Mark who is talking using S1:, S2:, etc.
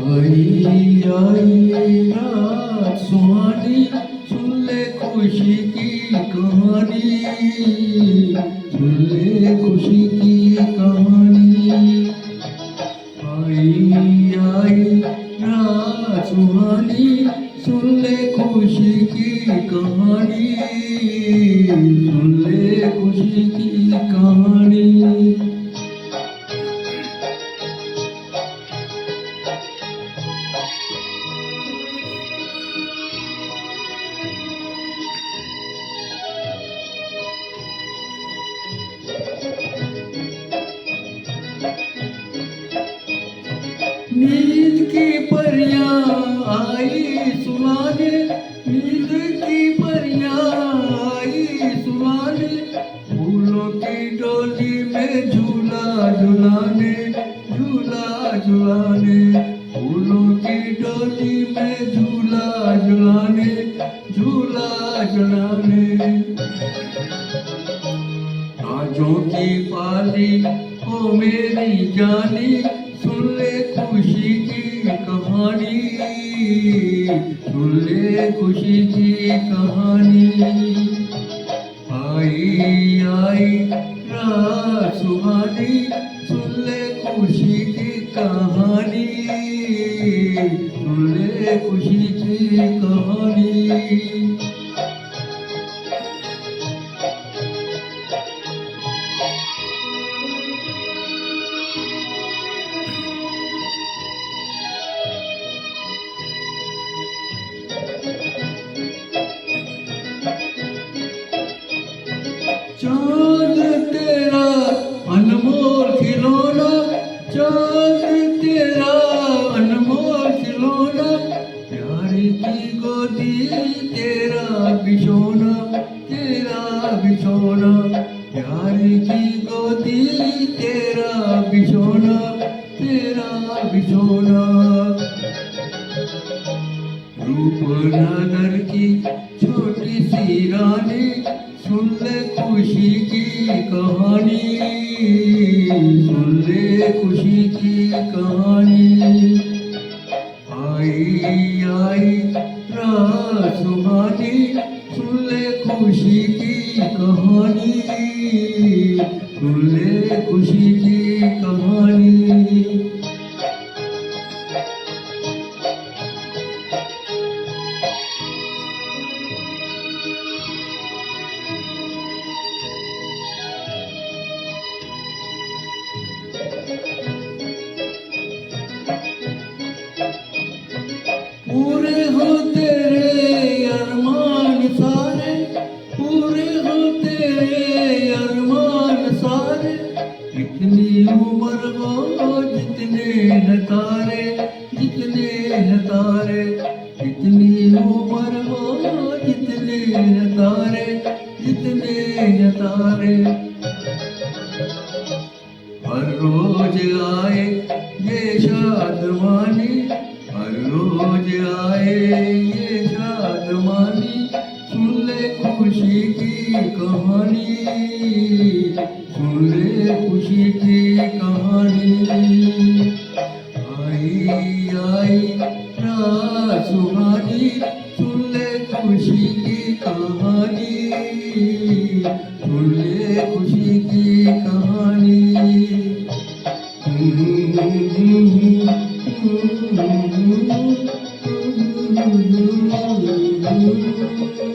S1: आई आई रात सुहानी, सुन ले खुशी की कहानी, सुन ले खुशी की कहानी। आई आई रात सुहानी, सुन ले खुशी की कहानी, सुन ले खुशी की कहानी। नींद की परियां आई सुलाने, नींद की परियां आई सुलाने, फूलों की डोली में झूला झुलाने, झूला झुलाने, फूलों की डोली में झूला झुलाने, झूला झुलाने। आजों की पाली ओ मेरी जानी, सुन ले खुशी की कहानी, सुन ले खुशी की कहानी। आई आई रात सुहानी, सुन ले खुशी की कहानी, सुन ले खुशी की कहानी। चांद तेरा अनमोल खिलौना, चांद तेरा अनमोल खिलौना, प्यार की गोदी तेरा बिछोना, तेरा बिछोना, प्यार की गोदी तेरा बिछोना, तेरा बिछोना। रूपनगर की छोटी सी रानी, सुन ले खुशी की कहानी, सुन ले खुशी की कहानी। आई आई रात सुहानी, सुन ले खुशी की कहानी, सुन ले खुशी की कहानी। पूरे हो तेरे अरमान सारे, पूरे हो तेरे अरमान सारे, इतनी उम्र हो जितने हैं तारे, जितने हैं तारे, इतनी उम्र हो जितने हैं तारे, जितने हैं तारे। हर रोज आए ये शादमानी, हर रोज आए ये शादमानी, सुन ले खुशी की कहानी, सुन ले खुशी की कहानी। आई आई रात सुहानी, सुन ले खुशी की कहानी, सुन ले खुशी की कहानी। Thank you.